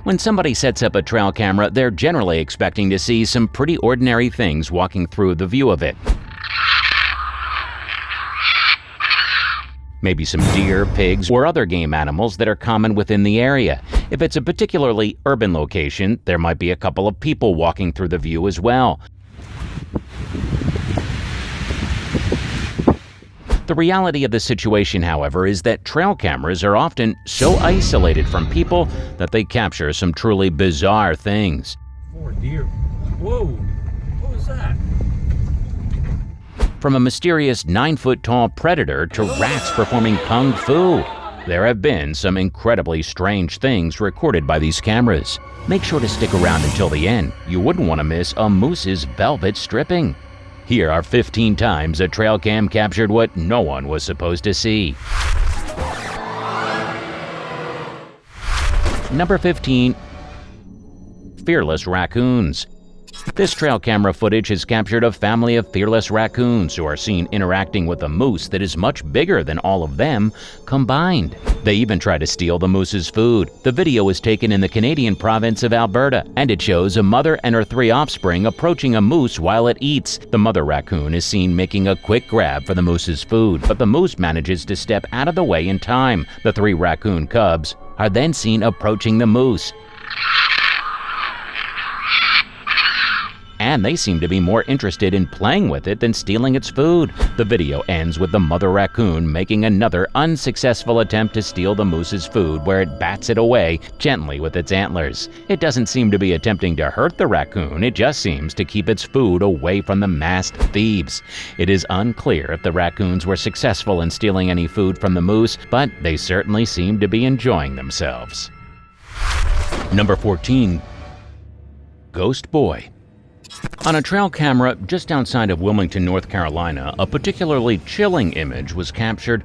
When somebody sets up a trail camera, they're generally expecting to see some pretty ordinary things walking through the view of it. Maybe some deer, pigs, or other game animals that are common within the area. If it's a particularly urban location, there might be a couple of people walking through the view as well. The reality of the situation, however, is that trail cameras are often so isolated from people that they capture some truly bizarre things. Poor deer. Whoa! What was that? From a mysterious 9-foot-tall predator to rats performing kung fu, there have been some incredibly strange things recorded by these cameras. Make sure to stick around until the end. You wouldn't want to miss a moose's velvet stripping. Here are 15 times a trail cam captured what no one was supposed to see. Number 15. Fearless raccoons. This trail camera footage has captured a family of fearless raccoons who are seen interacting with a moose that is much bigger than all of them combined. They even try to steal the moose's food. The video was taken in the Canadian province of Alberta, and it shows a mother and her 3 offspring approaching a moose while it eats. The mother raccoon is seen making a quick grab for the moose's food, but the moose manages to step out of the way in time. The 3 raccoon cubs are then seen approaching the moose, and they seem to be more interested in playing with it than stealing its food. The video ends with the mother raccoon making another unsuccessful attempt to steal the moose's food, where it bats it away gently with its antlers. It doesn't seem to be attempting to hurt the raccoon, it just seems to keep its food away from the masked thieves. It is unclear if the raccoons were successful in stealing any food from the moose, but they certainly seem to be enjoying themselves. Number 14. Ghost Boy. On a trail camera just outside of Wilmington, North Carolina, a particularly chilling image was captured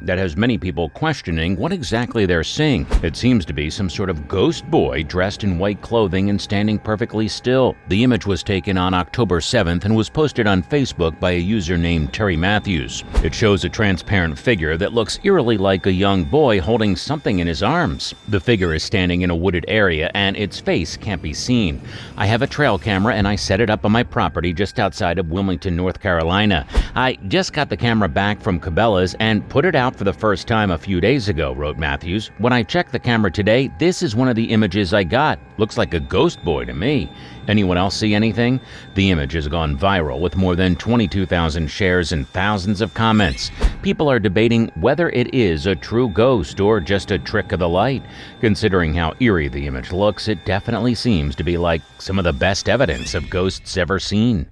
that has many people questioning what exactly they're seeing. It seems to be some sort of ghost boy dressed in white clothing and standing perfectly still. The image was taken on October 7th and was posted on Facebook by a user named Terry Matthews. It shows a transparent figure that looks eerily like a young boy holding something in his arms. The figure is standing in a wooded area and its face can't be seen. I have a trail camera and I set it up on my property just outside of Wilmington, North Carolina. I just got the camera back from Cabela's and put it out for the first time a few days ago, wrote Matthews. When I checked the camera today, this is one of the images I got. Looks like a ghost boy to me. Anyone else see anything? The image has gone viral with more than 22,000 shares and thousands of comments. People are debating whether it is a true ghost or just a trick of the light. Considering how eerie the image looks, it definitely seems to be like some of the best evidence of ghosts ever seen.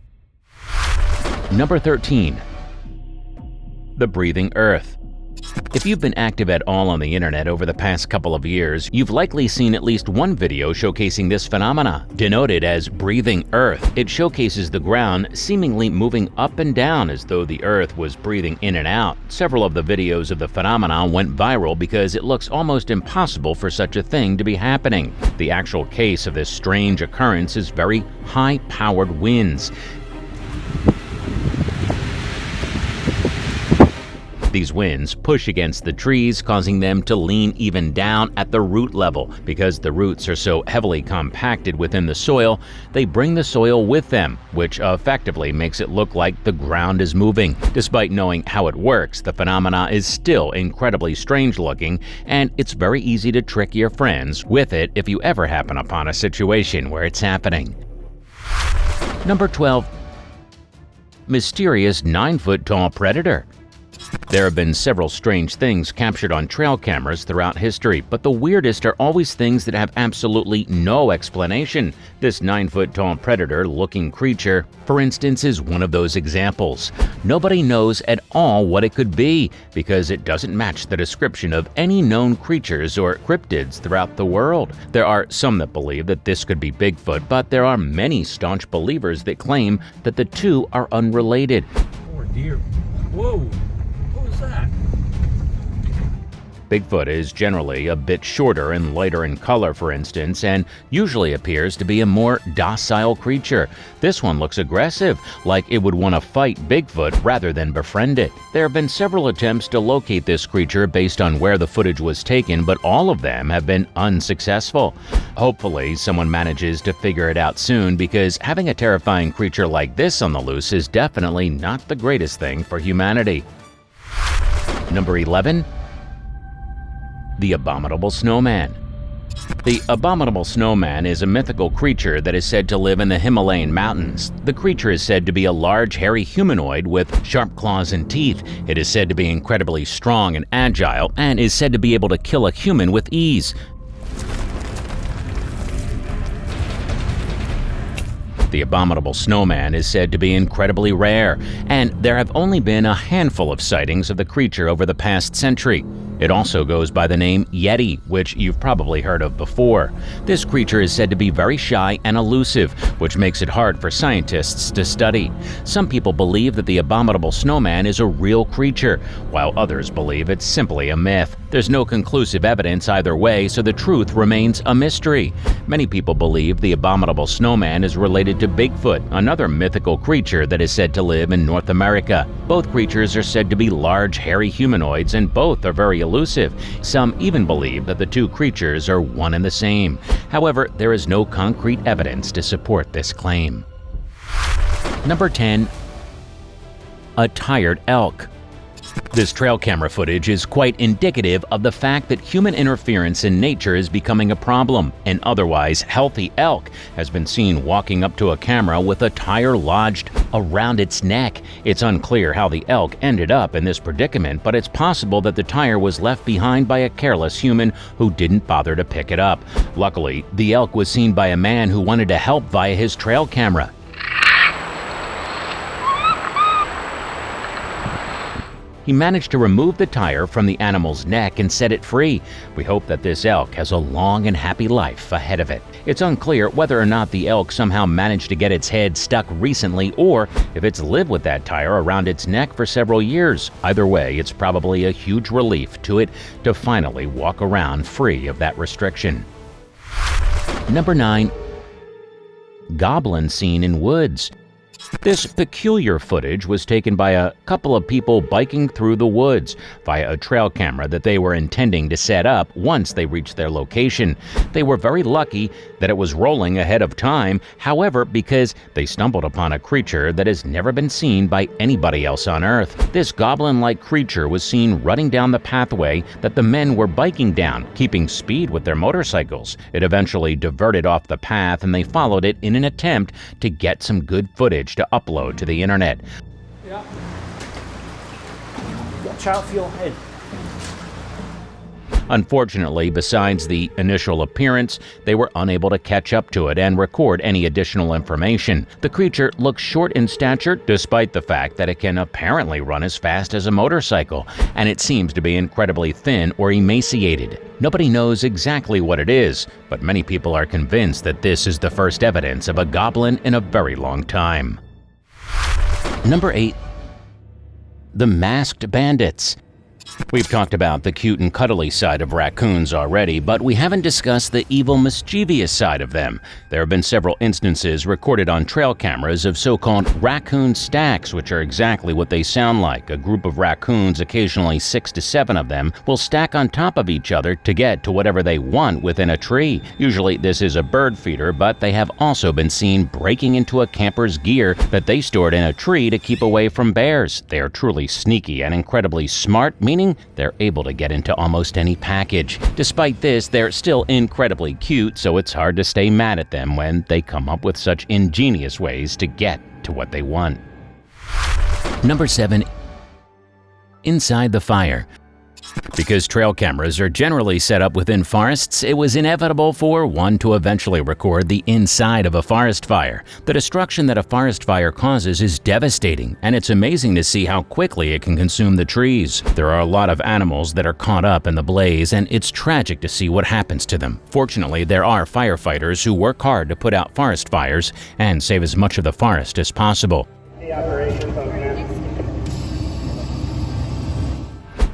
Number 13. The Breathing Earth. If you've been active at all on the internet over the past couple of years, you've likely seen at least one video showcasing this phenomena. Denoted as breathing earth, it showcases the ground seemingly moving up and down as though the earth was breathing in and out. Several of the videos of the phenomenon went viral because it looks almost impossible for such a thing to be happening. The actual case of this strange occurrence is very high-powered winds. These winds push against the trees, causing them to lean even down at the root level. Because the roots are so heavily compacted within the soil, they bring the soil with them, which effectively makes it look like the ground is moving. Despite knowing how it works, the phenomena is still incredibly strange looking, and it's very easy to trick your friends with it if you ever happen upon a situation where it's happening. Number 12. Mysterious 9-foot-tall predator. There have been several strange things captured on trail cameras throughout history, but the weirdest are always things that have absolutely no explanation. This 9-foot-tall predator-looking creature, for instance, is one of those examples. Nobody knows at all what it could be, because it doesn't match the description of any known creatures or cryptids throughout the world. There are some that believe that this could be Bigfoot, but there are many staunch believers that claim that the two are unrelated. Poor deer. Whoa! That? Bigfoot is generally a bit shorter and lighter in color, for instance, and usually appears to be a more docile creature. This one looks aggressive, like it would want to fight Bigfoot rather than befriend it. There have been several attempts to locate this creature based on where the footage was taken, but all of them have been unsuccessful. Hopefully, someone manages to figure it out soon, because having a terrifying creature like this on the loose is definitely not the greatest thing for humanity. Number 11. The Abominable Snowman. The Abominable Snowman is a mythical creature that is said to live in the Himalayan mountains. The creature is said to be a large, hairy humanoid with sharp claws and teeth. It is said to be incredibly strong and agile, and is said to be able to kill a human with ease. The Abominable Snowman is said to be incredibly rare, and there have only been a handful of sightings of the creature over the past century. It also goes by the name Yeti, which you've probably heard of before. This creature is said to be very shy and elusive, which makes it hard for scientists to study. Some people believe that the Abominable Snowman is a real creature, while others believe it's simply a myth. There's no conclusive evidence either way, so the truth remains a mystery. Many people believe the Abominable Snowman is related to Bigfoot, another mythical creature that is said to live in North America. Both creatures are said to be large, hairy humanoids, and both are very elusive. Some even believe that the two creatures are one and the same. However, there is no concrete evidence to support this claim. Number 10. A Tired Elk. This trail camera footage is quite indicative of the fact that human interference in nature is becoming a problem. An otherwise healthy elk has been seen walking up to a camera with a tire lodged around its neck. It's unclear how the elk ended up in this predicament, but it's possible that the tire was left behind by a careless human who didn't bother to pick it up. Luckily, the elk was seen by a man who wanted to help via his trail camera. He managed to remove the tire from the animal's neck and set it free. We hope that this elk has a long and happy life ahead of it. It's unclear whether or not the elk somehow managed to get its head stuck recently, or if it's lived with that tire around its neck for several years. Either way, it's probably a huge relief to it to finally walk around free of that restriction. Number 9. Goblin seen in woods. This peculiar footage was taken by a couple of people biking through the woods via a trail camera that they were intending to set up once they reached their location. They were very lucky that it was rolling ahead of time, however, because they stumbled upon a creature that has never been seen by anybody else on Earth. This goblin-like creature was seen running down the pathway that the men were biking down, keeping speed with their motorcycles. It eventually diverted off the path, and they followed it in an attempt to get some good footage to upload to the internet. Yeah. Watch out for your head. Unfortunately, besides the initial appearance, they were unable to catch up to it and record any additional information. The creature looks short in stature, despite the fact that it can apparently run as fast as a motorcycle, and it seems to be incredibly thin or emaciated. Nobody knows exactly what it is, but many people are convinced that this is the first evidence of a goblin in a very long time. Number 8. The Masked Bandits. We've talked about the cute and cuddly side of raccoons already, but we haven't discussed the evil, mischievous side of them. There have been several instances recorded on trail cameras of so-called raccoon stacks, which are exactly what they sound like. A group of raccoons, occasionally 6 to 7 of them, will stack on top of each other to get to whatever they want within a tree. Usually this is a bird feeder, but they have also been seen breaking into a camper's gear that they stored in a tree to keep away from bears. They are truly sneaky and incredibly smart, meaning they're able to get into almost any package. Despite this, they're still incredibly cute, so it's hard to stay mad at them when they come up with such ingenious ways to get to what they want. Number 7. Inside the fire. Because trail cameras are generally set up within forests, it was inevitable for one to eventually record the inside of a forest fire. The destruction that a forest fire causes is devastating, and it's amazing to see how quickly it can consume the trees. There are a lot of animals that are caught up in the blaze, and it's tragic to see what happens to them. Fortunately, there are firefighters who work hard to put out forest fires and save as much of the forest as possible.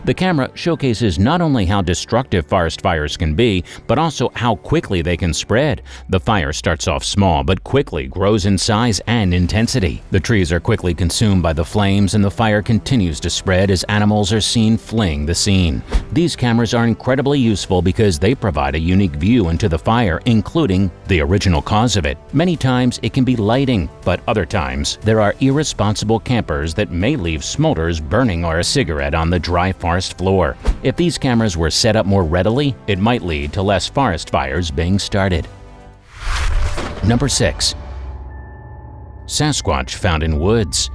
The camera showcases not only how destructive forest fires can be, but also how quickly they can spread. The fire starts off small but quickly grows in size and intensity. The trees are quickly consumed by the flames and the fire continues to spread as animals are seen fleeing the scene. These cameras are incredibly useful because they provide a unique view into the fire, including the original cause of it. Many times it can be lighting, but other times there are irresponsible campers that may leave smolders burning or a cigarette on the dry forest floor. If these cameras were set up more readily, it might lead to less forest fires being started. Number 6. Sasquatch found in woods.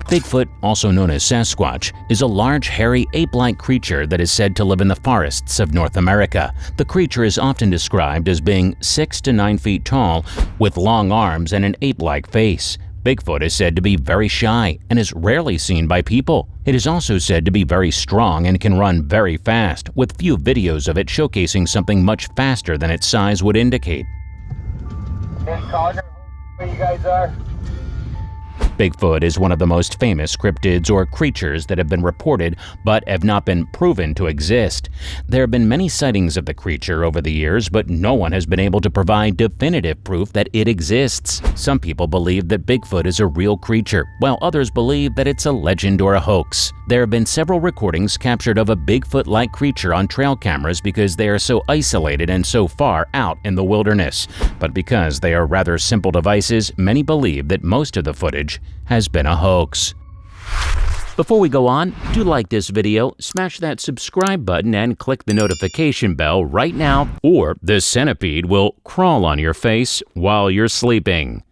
Bigfoot, also known as Sasquatch, is a large, hairy, ape-like creature that is said to live in the forests of North America. The creature is often described as being 6 to 9 feet tall, with long arms and an ape-like face. Bigfoot is said to be very shy and is rarely seen by people. It is also said to be very strong and can run very fast, with few videos of it showcasing something much faster than its size would indicate. Where you guys are? Bigfoot is one of the most famous cryptids or creatures that have been reported but have not been proven to exist. There have been many sightings of the creature over the years, but no one has been able to provide definitive proof that it exists. Some people believe that Bigfoot is a real creature, while others believe that it's a legend or a hoax. There have been several recordings captured of a Bigfoot-like creature on trail cameras because they are so isolated and so far out in the wilderness. But because they are rather simple devices, many believe that most of the footage has been a hoax. Before we go on, do like this video, smash that subscribe button and click the notification bell right now, or this centipede will crawl on your face while you're sleeping.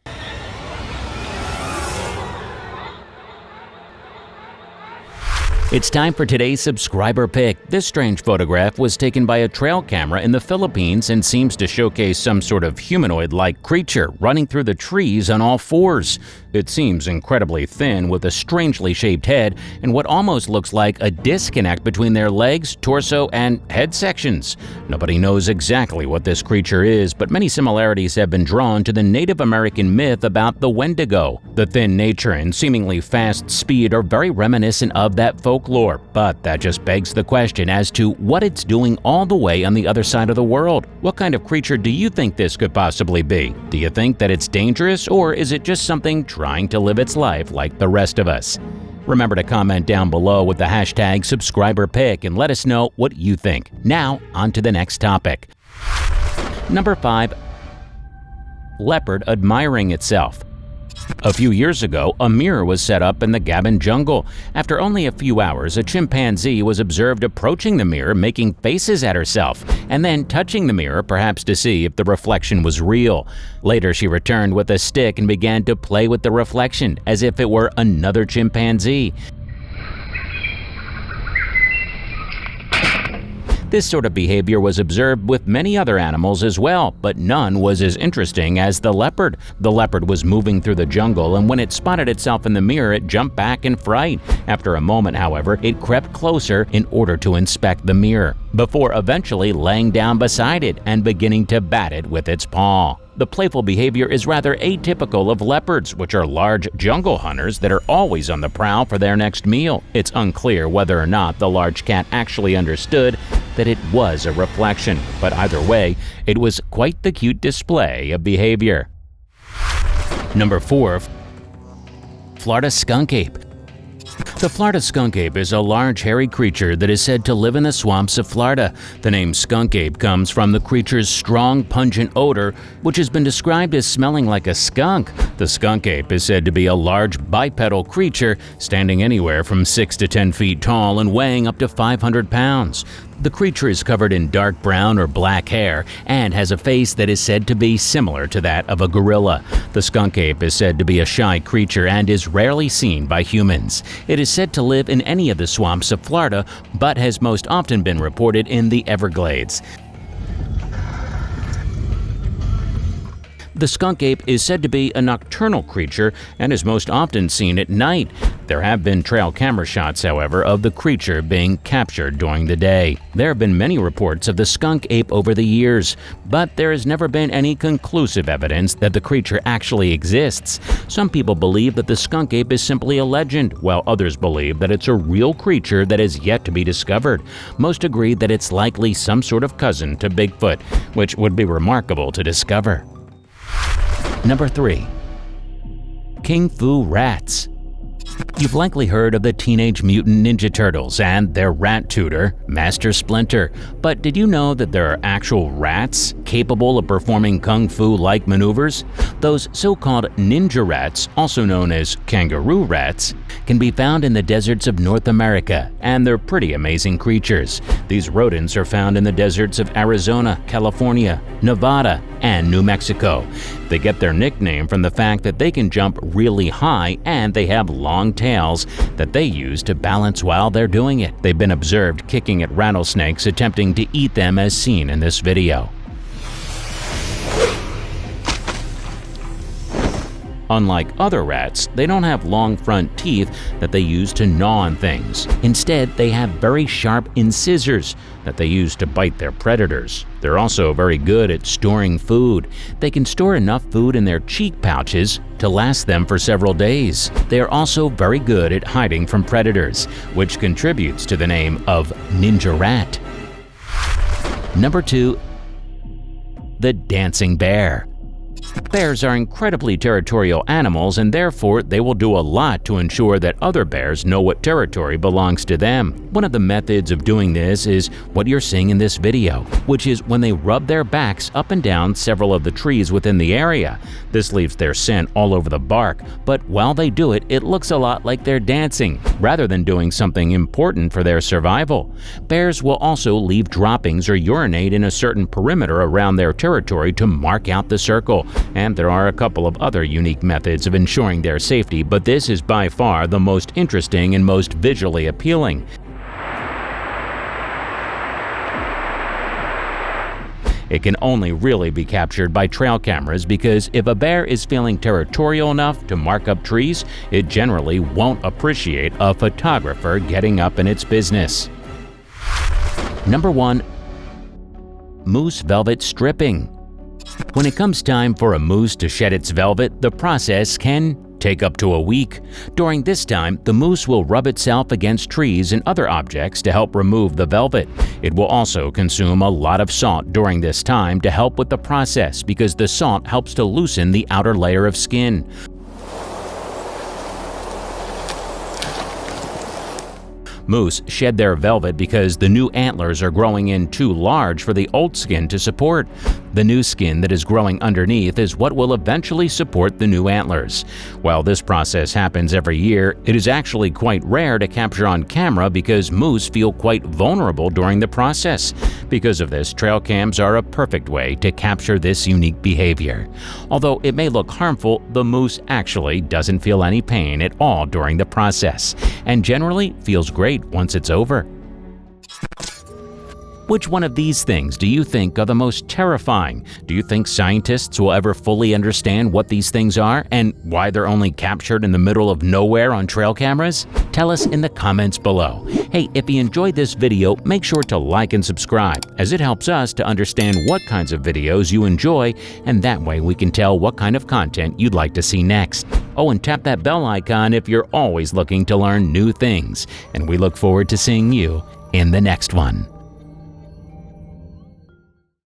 It's time for today's subscriber pick. This strange photograph was taken by a trail camera in the Philippines and seems to showcase some sort of humanoid-like creature running through the trees on all fours. It seems incredibly thin with a strangely shaped head and what almost looks like a disconnect between their legs, torso, and head sections. Nobody knows exactly what this creature is, but many similarities have been drawn to the Native American myth about the Wendigo. The thin nature and seemingly fast speed are very reminiscent of that folklore, but that just begs the question as to what it's doing all the way on the other side of the world. What kind of creature do you think this could possibly be? Do you think that it's dangerous, or is it just something trying to live its life like the rest of us? Remember to comment down below with the hashtag subscriberpick and let us know what you think. Now, on to the next topic. Number 5. Leopard admiring itself. A few years ago, a mirror was set up in the Gabon jungle. After only a few hours, a chimpanzee was observed approaching the mirror, making faces at herself, and then touching the mirror, perhaps to see if the reflection was real. Later, she returned with a stick and began to play with the reflection, as if it were another chimpanzee. This sort of behavior was observed with many other animals as well, but none was as interesting as the leopard. The leopard was moving through the jungle, and when it spotted itself in the mirror, it jumped back in fright. After a moment, however, it crept closer in order to inspect the mirror, before eventually laying down beside it and beginning to bat it with its paw. The playful behavior is rather atypical of leopards, which are large jungle hunters that are always on the prowl for their next meal. It's unclear whether or not the large cat actually understood that it was a reflection, but either way, it was quite the cute display of behavior. Number 4. Florida Skunk Ape. The Florida skunk ape is a large, hairy creature that is said to live in the swamps of Florida. The name skunk ape comes from the creature's strong, pungent odor, which has been described as smelling like a skunk. The skunk ape is said to be a large, bipedal creature, standing anywhere from 6 to 10 feet tall and weighing up to 500 pounds. The creature is covered in dark brown or black hair and has a face that is said to be similar to that of a gorilla. The skunk ape is said to be a shy creature and is rarely seen by humans. It is said to live in any of the swamps of Florida, but has most often been reported in the Everglades. The skunk ape is said to be a nocturnal creature and is most often seen at night. There have been trail camera shots, however, of the creature being captured during the day. There have been many reports of the skunk ape over the years, but there has never been any conclusive evidence that the creature actually exists. Some people believe that the skunk ape is simply a legend, while others believe that it's a real creature that is yet to be discovered. Most agree that it's likely some sort of cousin to Bigfoot, which would be remarkable to discover. Number 3. King Foo Rats. You've likely heard of the Teenage Mutant Ninja Turtles and their rat tutor, Master Splinter, but did you know that there are actual rats capable of performing kung fu-like maneuvers? Those so-called ninja rats, also known as kangaroo rats, can be found in the deserts of North America, and they're pretty amazing creatures. These rodents are found in the deserts of Arizona, California, Nevada, and New Mexico. They get their nickname from the fact that they can jump really high and they have long tails that they use to balance while they're doing it. They've been observed kicking at rattlesnakes attempting to eat them, as seen in this video. Unlike other rats, they don't have long front teeth that they use to gnaw on things. Instead, they have very sharp incisors that they use to bite their predators. They're also very good at storing food. They can store enough food in their cheek pouches to last them for several days. They are also very good at hiding from predators, which contributes to the name of ninja rat. Number 2. The dancing bear. Bears are incredibly territorial animals, and therefore they will do a lot to ensure that other bears know what territory belongs to them. One of the methods of doing this is what you're seeing in this video, which is when they rub their backs up and down several of the trees within the area. This leaves their scent all over the bark, but while they do it, it looks a lot like they're dancing, rather than doing something important for their survival. Bears will also leave droppings or urinate in a certain perimeter around their territory to mark out the circle. And there are a couple of other unique methods of ensuring their safety, but this is by far the most interesting and most visually appealing. It can only really be captured by trail cameras because if a bear is feeling territorial enough to mark up trees, it generally won't appreciate a photographer getting up in its business. Number 1. Moose velvet stripping. When it comes time for a moose to shed its velvet, the process can take up to a week. During this time, the moose will rub itself against trees and other objects to help remove the velvet. It will also consume a lot of salt during this time to help with the process because the salt helps to loosen the outer layer of skin. Moose shed their velvet because the new antlers are growing in too large for the old skin to support. The new skin that is growing underneath is what will eventually support the new antlers. While this process happens every year, it is actually quite rare to capture on camera because moose feel quite vulnerable during the process. Because of this, trail cams are a perfect way to capture this unique behavior. Although it may look harmful, the moose actually doesn't feel any pain at all during the process, and generally feels great once it's over. Which one of these things do you think are the most terrifying? Do you think scientists will ever fully understand what these things are and why they're only captured in the middle of nowhere on trail cameras? Tell us in the comments below. Hey, if you enjoyed this video, make sure to like and subscribe, as it helps us to understand what kinds of videos you enjoy, and that way we can tell what kind of content you'd like to see next. Oh, and tap that bell icon if you're always looking to learn new things. And we look forward to seeing you in the next one.